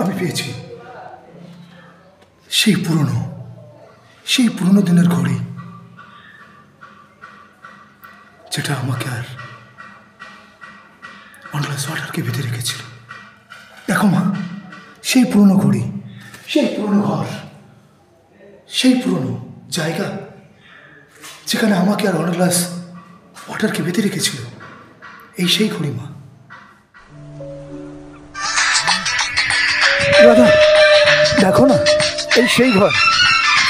আমি পেয়েছি সেই পুরনো দিনের ঘড়ি, যেটা আমাকে আর অনলাস ওয়াটারকে বেঁধে রেখেছিল। দেখো মা, সেই পুরনো ঘড়ি, সেই পুরনো ঘর, সেই পুরনো জায়গা যেখানে আমাকে আর অনলাস ওয়াটারকে বেঁধে রেখেছিল, এই সেই ঘড়ি মা। দাদা দেখো না, এই সেই ঘর,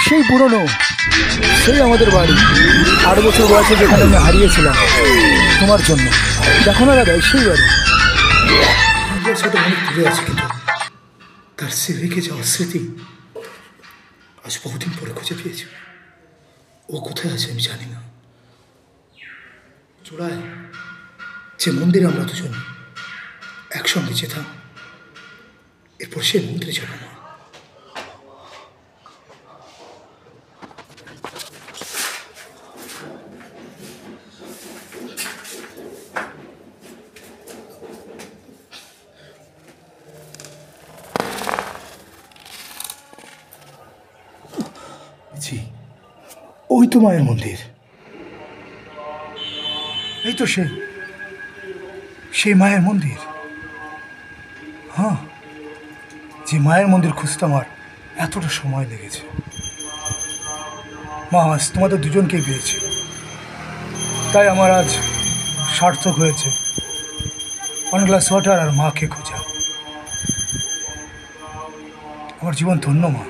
সেই পুরনো, সেই আমাদের বাড়ি, 8 বছর বয়সে যেখানে আমি হারিয়েছিলাম তোমার জন্য। দেখো না দাদা, সেই বাড়ি সাথে অনেক দূরে আছে, কিন্তু তার সে রেখে যাওয়া স্মৃতি আজ বহুদিন পরে খুঁজে পেয়েছি। ও কোথায় আছে আমি জানি না। চূড়ায় যে মন্দিরে আমরা দুজন একসঙ্গে যেতাম, এরপর সে মন্দিরে যাব না। জি, ওই তো মায়ের মন্দির, এই তো সেই মায়ের মন্দির। হ্যাঁ, যে মায়ের মন্দির খুঁজতে আমার এতটা সময় লেগেছে। মা, আজ তোমাদের দুজনকেই পেয়েছি, তাই আমার আজ সার্থক হয়েছে ওয়ান গ্লাস ওয়াটার আর মাকে খোঁজা। আমার জীবন ধন্য মা।